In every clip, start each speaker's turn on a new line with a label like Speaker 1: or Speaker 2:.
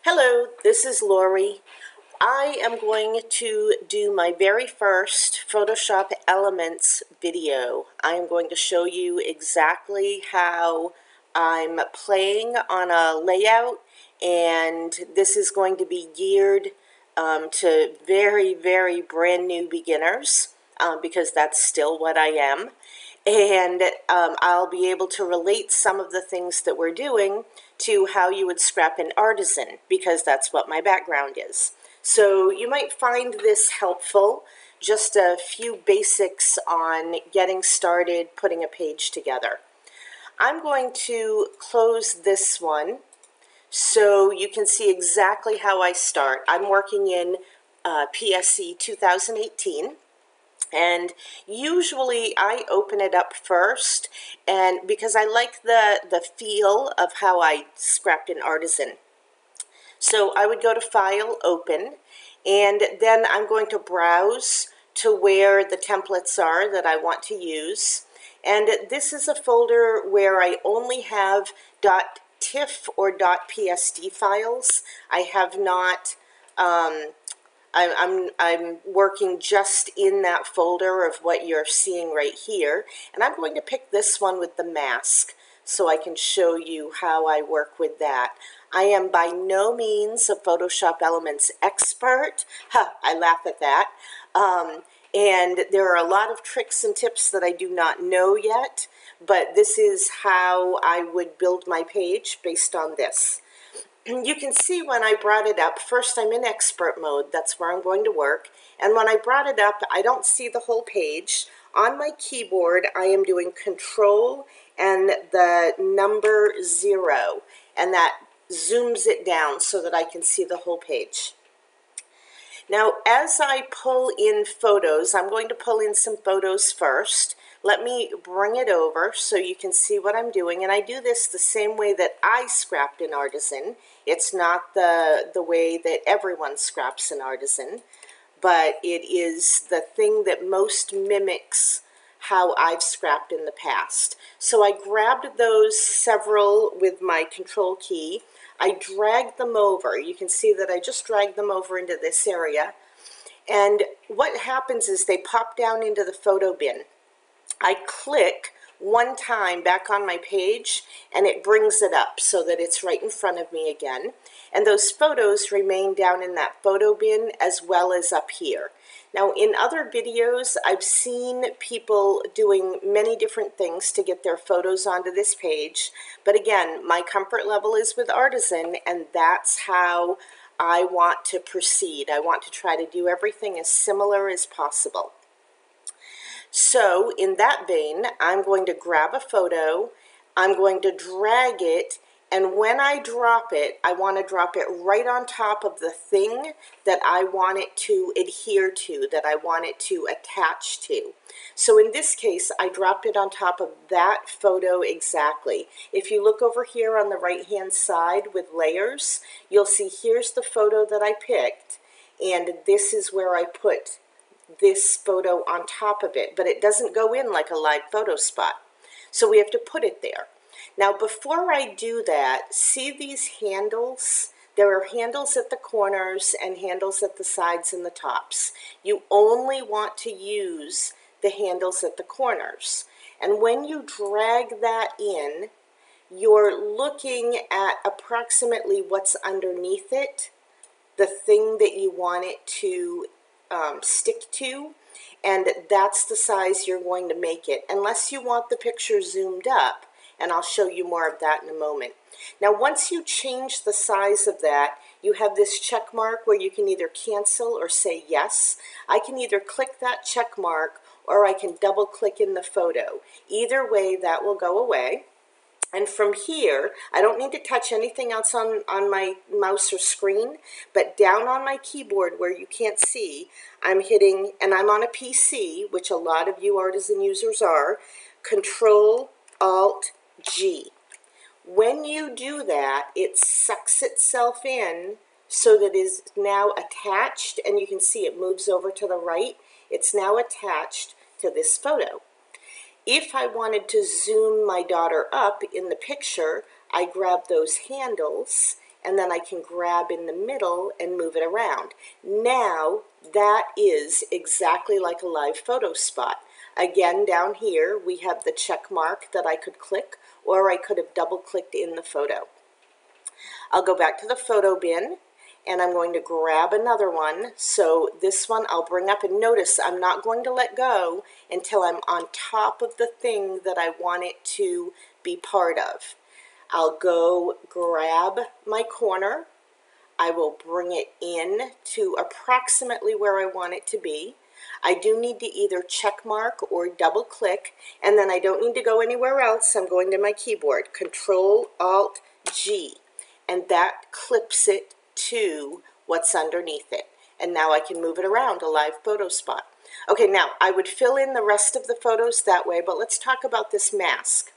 Speaker 1: Hello, this is Lori. I am going to do my very first Photoshop Elements video. I am going to show you exactly how I'm playing on a layout, and this is going to be geared to very brand new beginners because that's still what I am. And I'll be able to relate some of the things that we're doing to how you would scrap an artisan, because that's what my background is. So you might find this helpful, just a few basics on getting started putting a page together. I'm going to close this one so you can see exactly how I start. I'm working in PSC 2018. And usually I open it up first, and because I like the feel of how I scrapped an artisan. So I would go to File, Open, and then I'm going to browse to where the templates are that I want to use. And this is a folder where I only have .tiff or .psd files. I have not I'm working just in that folder of what you're seeing right here, and I'm going to pick this one with the mask so I can show you how I work with that. I am by no means a Photoshop Elements expert. I laugh at that. And there are a lot of tricks and tips that I do not know yet, but this is how I would build my page based on this. You can see when I brought it up, first I'm in expert mode, that's where I'm going to work, and when I brought it up, I don't see the whole page. On my keyboard, I am doing Control and the number 0, and that zooms it down so that I can see the whole page. Now, as I pull in photos, I'm going to pull in some photos first. Let me bring it over so you can see what I'm doing. And I do this the same way that I scrapped an artisan. It's not the way that everyone scraps an artisan, but it is the thing that most mimics how I've scrapped in the past. So I grabbed those several with my Control key. I dragged them over. You can see that I just dragged them over into this area. And what happens is they pop down into the photo bin. I click one time back on my page and it brings it up so that it's right in front of me again. And those photos remain down in that photo bin as well as up here. Now, in other videos, I've seen people doing many different things to get their photos onto this page. But again, my comfort level is with artisan, and that's how I want to proceed. I want to try to do everything as similar as possible. So in that vein, I'm going to grab a photo, I'm going to drag it, and when I drop it, I want to drop it right on top of the thing that I want it to adhere to, that I want it to attach to. So in this case, I dropped it on top of that photo exactly. If you look over here on the right-hand side with layers, you'll see here's the photo that I picked, and this is where I put this photo on top of it, but it doesn't go in like a live photo spot. So we have to put it there. Now, before I do that, see these handles? There are handles at the corners and handles at the sides and the tops. You only want to use the handles at the corners. And when you drag that in, you're looking at approximately what's underneath it, the thing that you want it to stick to, and that's the size you're going to make it, unless you want the picture zoomed up, and I'll show you more of that in a moment. Now, once you change the size of that, you have this check mark where you can either cancel or say yes. I can either click that check mark or I can double click in the photo. Either way, that will go away. And from here, I don't need to touch anything else on my mouse or screen, but down on my keyboard where you can't see, I'm hitting, and I'm on a PC, which a lot of you artisan users are, Control-Alt-G. When you do that, it sucks itself in so that it is now attached, and you can see it moves over to the right. It's now attached to this photo. If I wanted to zoom my daughter up in the picture, I grab those handles and then I can grab in the middle and move it around. Now that is exactly like a live photo spot. Again, down here we have the check mark that I could click, or I could have double clicked in the photo. I'll go back to the photo bin and I'm going to grab another one. So this one I'll bring up, and notice I'm not going to let go until I'm on top of the thing that I want it to be part of. I'll go grab my corner. I will bring it in to approximately where I want it to be. I do need to either check mark or double click, and then I don't need to go anywhere else. I'm going to my keyboard, Control-Alt-G, and that clips it to what's underneath it. And now I can move it around, a live photo spot. Okay, now I would fill in the rest of the photos that way, but let's talk about this mask.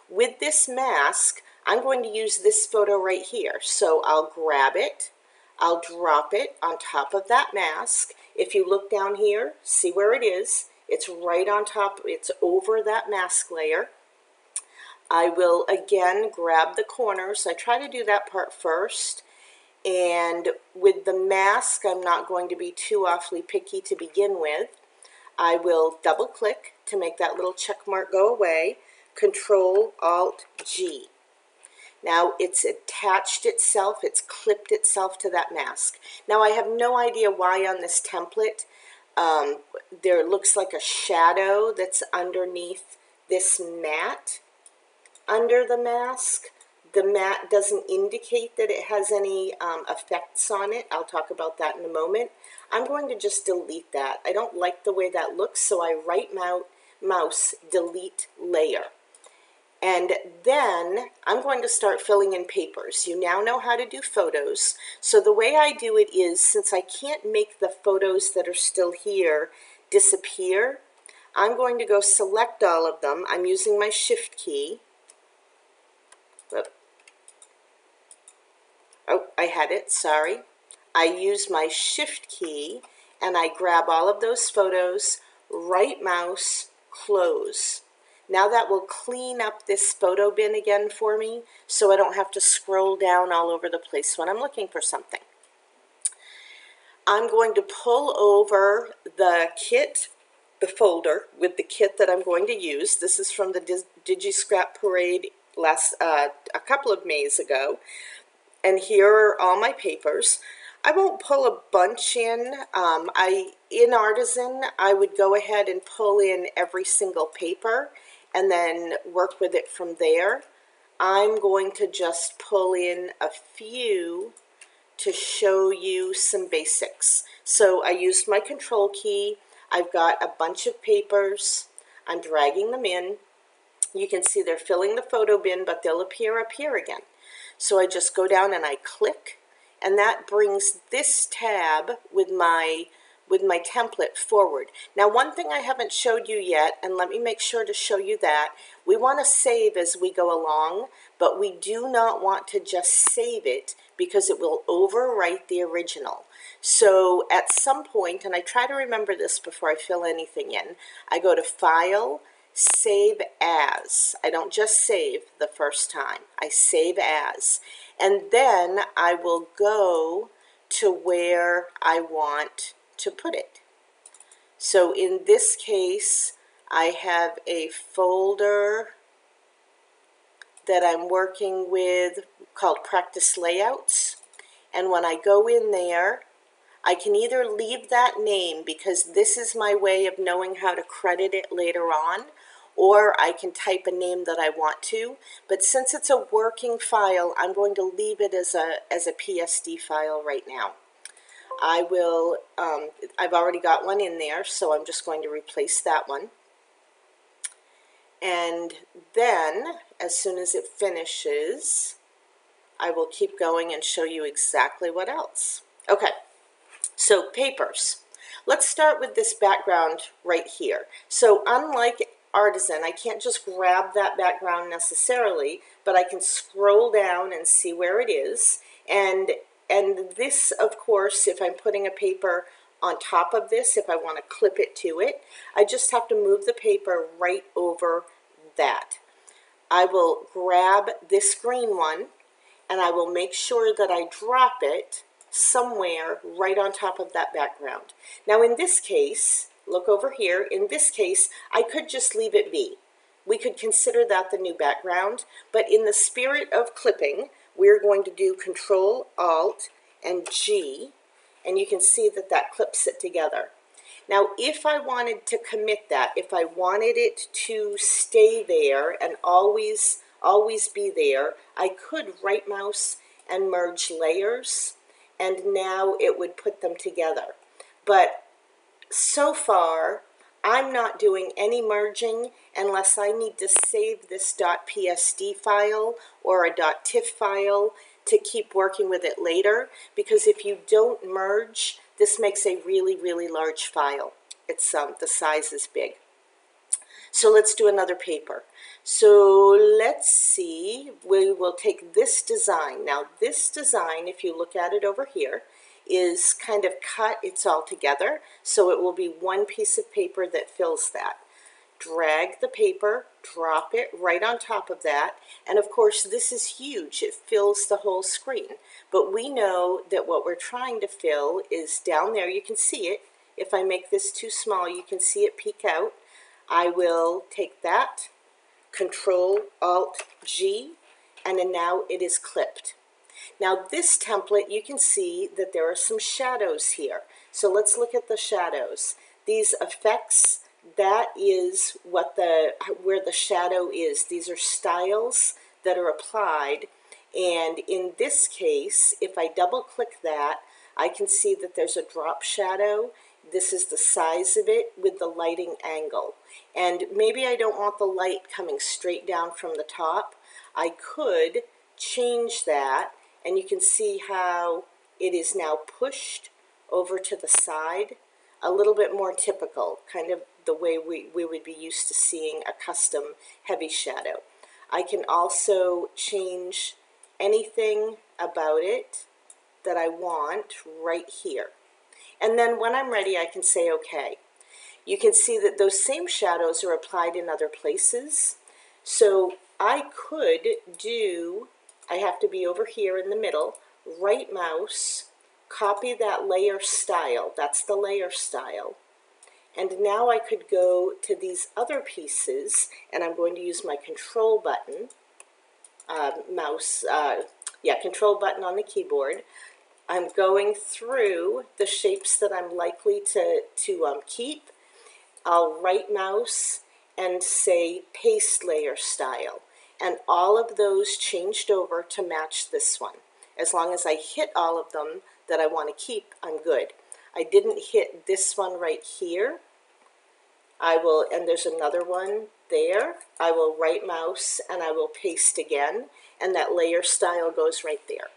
Speaker 1: With this mask, I'm going to use this photo right here. So I'll grab it, I'll drop it on top of that mask. If you look down here, see where it is. It's right on top, it's over that mask layer. I will again grab the corners. I try to do that part first. And with the mask, I'm not going to be too awfully picky to begin with. I will double click to make that little check mark go away. Control-Alt-G. Now it's attached itself, it's clipped itself to that mask. Now I have no idea why on this template there looks like a shadow that's underneath this mat under the mask. The mat doesn't indicate that it has any effects on it. I'll talk about that in a moment. I'm going to just delete that. I don't like the way that looks, so I right mouse, delete layer. And then I'm going to start filling in papers. You now know how to do photos. So the way I do it is, since I can't make the photos that are still here disappear, I'm going to go select all of them. I'm using my Shift key. Oh, I had it, sorry. I use my Shift key and I grab all of those photos, right mouse, close. Now that will clean up this photo bin again for me, so I don't have to scroll down all over the place when I'm looking for something. I'm going to pull over the kit, the folder with the kit that I'm going to use. This is from the DigiScrap Parade a couple of Mays ago. And here are all my papers. I won't pull a bunch in. In Artisan, I would go ahead and pull in every single paper and then work with it from there. I'm going to just pull in a few to show you some basics. So I used my Control key. I've got a bunch of papers. I'm dragging them in. You can see they're filling the photo bin, but they'll appear up here again. So I just go down and I click, and that brings this tab with my template forward. Now, one thing I haven't showed you yet, and let me make sure to show you that, we want to save as we go along, but we do not want to just save it because it will overwrite the original. So at some point, and I try to remember this before I fill anything in, I go to File, Save As. I don't just save the first time. I save as. And then I will go to where I want to put it. So in this case, I have a folder that I'm working with called Practice Layouts. And when I go in there, I can either leave that name because this is my way of knowing how to credit it later on, or I can type a name that I want to. But since it's a working file, I'm going to leave it as a PSD file right now. I will, I've already got one in there, so I'm just going to replace that one. And then, as soon as it finishes, I will keep going and show you exactly what else. Okay, so papers. Let's start with this background right here. So unlike Artisan, I can't just grab that background necessarily, but I can scroll down and see where it is. And this, of course, if I'm putting a paper on top of this, if I want to clip it to it, I just have to move the paper right over that. I will grab this green one and I will make sure that I drop it somewhere right on top of that background. Now in this case, look over here, in this case, I could just leave it be. We could consider that the new background, but in the spirit of clipping, we're going to do Control, Alt, and G, and you can see that that clips it together. Now, if I wanted to commit that, if I wanted it to stay there and always be there, I could right mouse and merge layers, and now it would put them together. But so far, I'm not doing any merging unless I need to save this .psd file or a .tiff file to keep working with it later, because if you don't merge, this makes a really, really large file. It's the size is big. So let's do another paper. So let's see, we will take this design. Now this design, if you look at it over here, is kind of cut, it's all together, so it will be one piece of paper that fills that. Drag the paper, drop it right on top of that, and of course this is huge, it fills the whole screen. But we know that what we're trying to fill is down there, you can see it. If I make this too small, you can see it peek out. I will take that, Control, Alt, G, and then now it is clipped. Now this template, you can see that there are some shadows here. So let's look at the shadows. These effects, that is what where the shadow is. These are styles that are applied. And in this case, if I double click that, I can see that there's a drop shadow. This is the size of it with the lighting angle. And maybe I don't want the light coming straight down from the top. I could change that, and you can see how it is now pushed over to the side, a little bit more typical, kind of the way we would be used to seeing a custom heavy shadow. I can also change anything about it that I want right here. And then when I'm ready, I can say OK. You can see that those same shadows are applied in other places. So I could do, I have to be over here in the middle, right mouse, copy that layer style, that's the layer style. And now I could go to these other pieces, and I'm going to use my control button, control button on the keyboard. I'm going through the shapes that I'm likely to keep. I'll right mouse and say paste layer style. And all of those changed over to match this one. As long as I hit all of them that I want to keep, I'm good. I didn't hit this one right here. I will, and there's another one there. I will right mouse and I will paste again, and that layer style goes right there.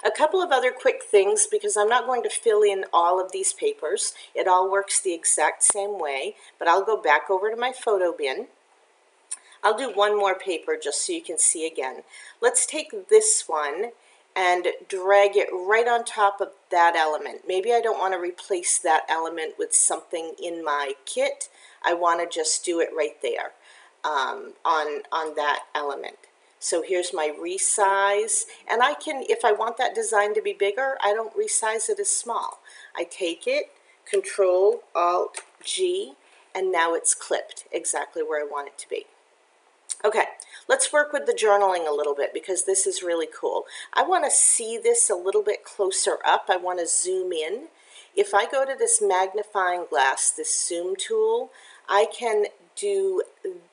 Speaker 1: A couple of other quick things, because I'm not going to fill in all of these papers. It all works the exact same way, but I'll go back over to my photo bin. I'll do one more paper just so you can see again. Let's take this one and drag it right on top of that element. Maybe I don't want to replace that element with something in my kit. I want to just do it right there on that element. So here's my resize, and I can, if I want that design to be bigger, I don't resize it as small. I take it, Control, Alt, G, and now it's clipped exactly where I want it to be. Okay, let's work with the journaling a little bit, because this is really cool. I want to see this a little bit closer up. I want to zoom in. If I go to this magnifying glass, this zoom tool, I can do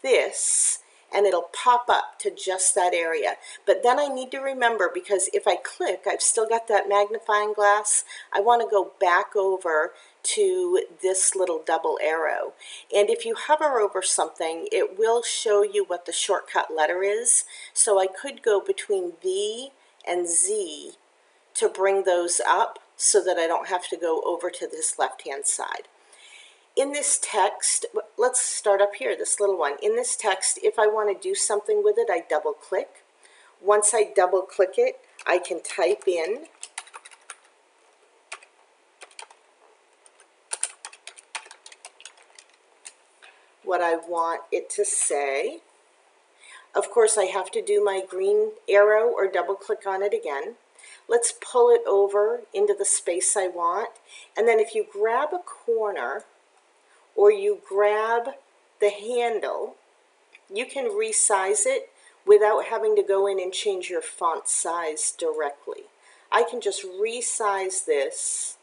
Speaker 1: this, and it'll pop up to just that area. But then I need to remember, because if I click, I've still got that magnifying glass. I want to go back over to this little double arrow. And if you hover over something, it will show you what the shortcut letter is. So I could go between V and Z to bring those up so that I don't have to go over to this left-hand side. In this text, let's start up here, this little one. In this text, if I want to do something with it, I double click. Once I double click it, I can type in what I want it to say. Of course, I have to do my green arrow or double click on it again. Let's pull it over into the space I want. And then if you grab a corner or you grab the handle, you can resize it without having to go in and change your font size directly. I can just resize this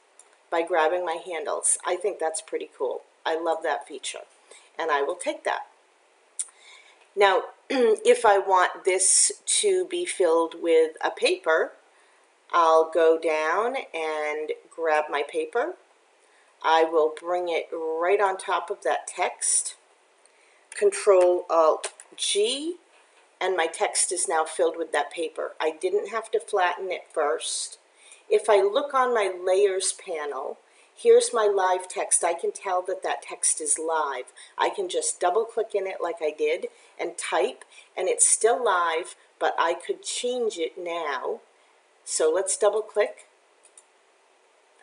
Speaker 1: by grabbing my handles. I think that's pretty cool. I love that feature, and I will take that. Now, if I want this to be filled with a paper, I'll go down and grab my paper. I will bring it right on top of that text. Control-Alt-G, and my text is now filled with that paper. I didn't have to flatten it first. If I look on my layers panel, here's my live text. I can tell that that text is live. I can just double click in it like I did and type, and it's still live, but I could change it now. So let's double click.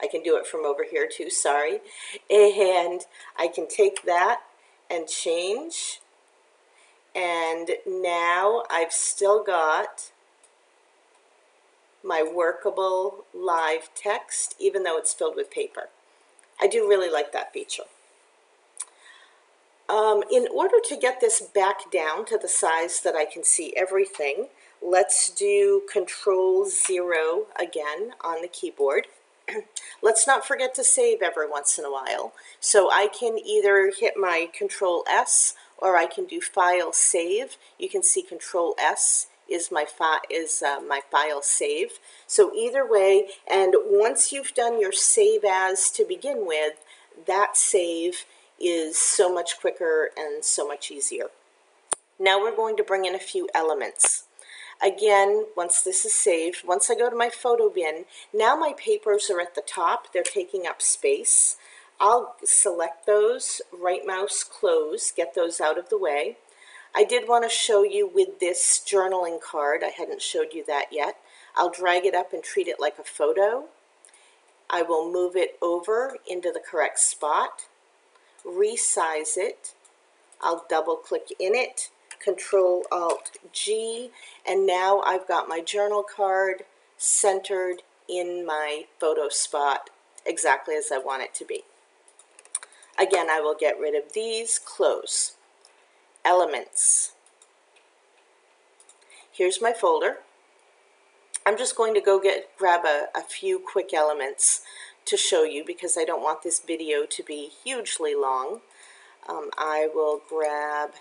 Speaker 1: I can do it from over here too, sorry. And I can take that and change. And now I've still got my workable live text, even though it's filled with paper. I do really like that feature. In order to get this back down to the size that I can see everything, let's do Control-0 again on the keyboard. Let's not forget to save every once in a while. So I can either hit my Control-S or I can do File Save. You can see Control-S is my file save. So either way, and once you've done your save as to begin with, that save is so much quicker and so much easier. Now we're going to bring in a few elements. Again, once this is saved, once I go to my photo bin, now my papers are at the top. They're taking up space. I'll select those, right mouse, close, get those out of the way. I did want to show you with this journaling card. I hadn't showed you that yet. I'll drag it up and treat it like a photo. I will move it over into the correct spot, resize it. I'll double click in it, Control-Alt-G, and now I've got my journal card centered in my photo spot exactly as I want it to be. Again, I will get rid of these, close. Elements. Here's my folder. I'm just going to go grab a few quick elements to show you because I don't want this video to be hugely long. I will grab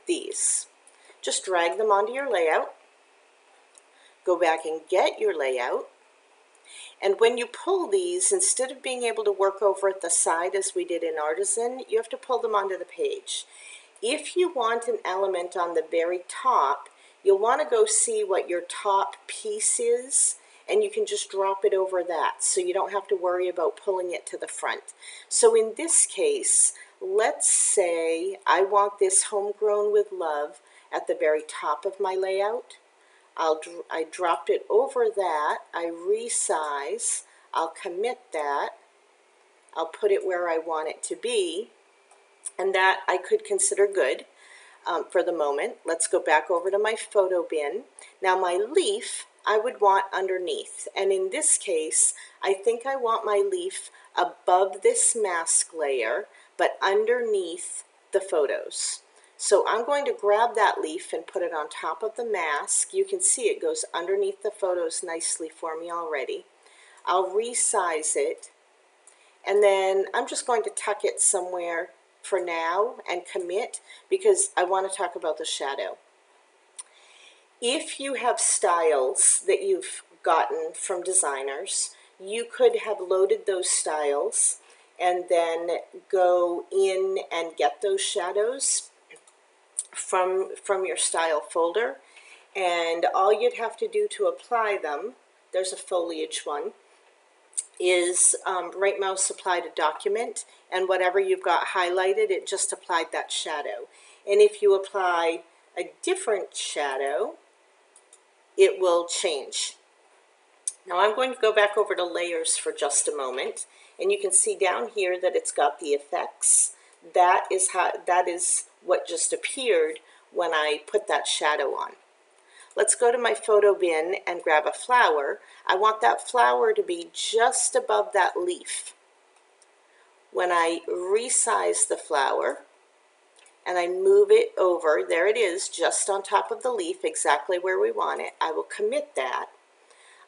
Speaker 1: these. Just drag them onto your layout. Go back and get your layout. And when you pull these, instead of being able to work over at the side as we did in Artisan, you have to pull them onto the page. If you want an element on the very top, you'll want to go see what your top piece is, and you can just drop it over that, so you don't have to worry about pulling it to the front. So in this case, let's say I want this Homegrown with Love at the very top of my layout. I dropped it over that, I resize, I'll commit that, I'll put it where I want it to be, and that I could consider good for the moment. Let's go back over to my photo bin. Now my leaf I would want underneath, and in this case I think I want my leaf above this mask layer but underneath the photos. So I'm going to grab that leaf and put it on top of the mask. You can see it goes underneath the photos nicely for me already. I'll resize it, and then I'm just going to tuck it somewhere for now and commit because I want to talk about the shadow. If you have styles that you've gotten from designers, you could have loaded those styles and then go in and get those shadows from your style folder, and all you'd have to do to apply them, there's a foliage one, is right mouse apply to document, and whatever you've got highlighted, it just applied that shadow. And if you apply a different shadow, it will change. Now I'm going to go back over to layers for just a moment, and you can see down here that it's got the effects. That is what just appeared when I put that shadow on. Let's go to my photo bin and grab a flower. I want that flower to be just above that leaf. When I resize the flower and I move it over, there it is, just on top of the leaf, exactly where we want it. I will commit that.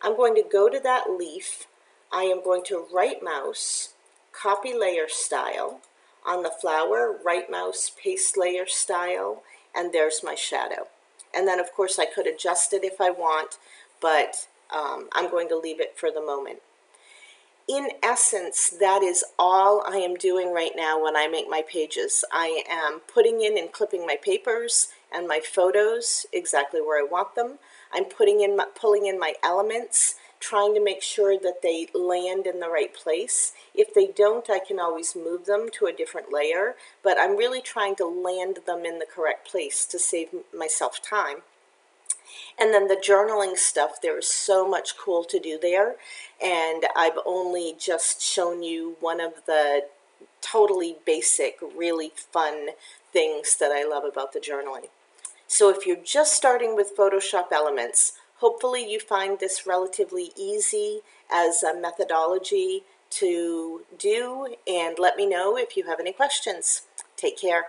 Speaker 1: I'm going to go to that leaf. I am going to right mouse, copy layer style. On the flower, right mouse, paste layer style, and there's my shadow. And then of course I could adjust it if I want, but I'm going to leave it for the moment. In essence, that is all I am doing right now when I make my pages. I am putting in and clipping my papers and my photos exactly where I want them. I'm pulling in my elements, trying to make sure that they land in the right place. If they don't, I can always move them to a different layer, but I'm really trying to land them in the correct place to save myself time. And then the journaling stuff, there is so much cool to do there, and I've only just shown you one of the totally basic, really fun things that I love about the journaling. So if you're just starting with Photoshop Elements, hopefully you find this relatively easy as a methodology to do, and let me know if you have any questions. Take care.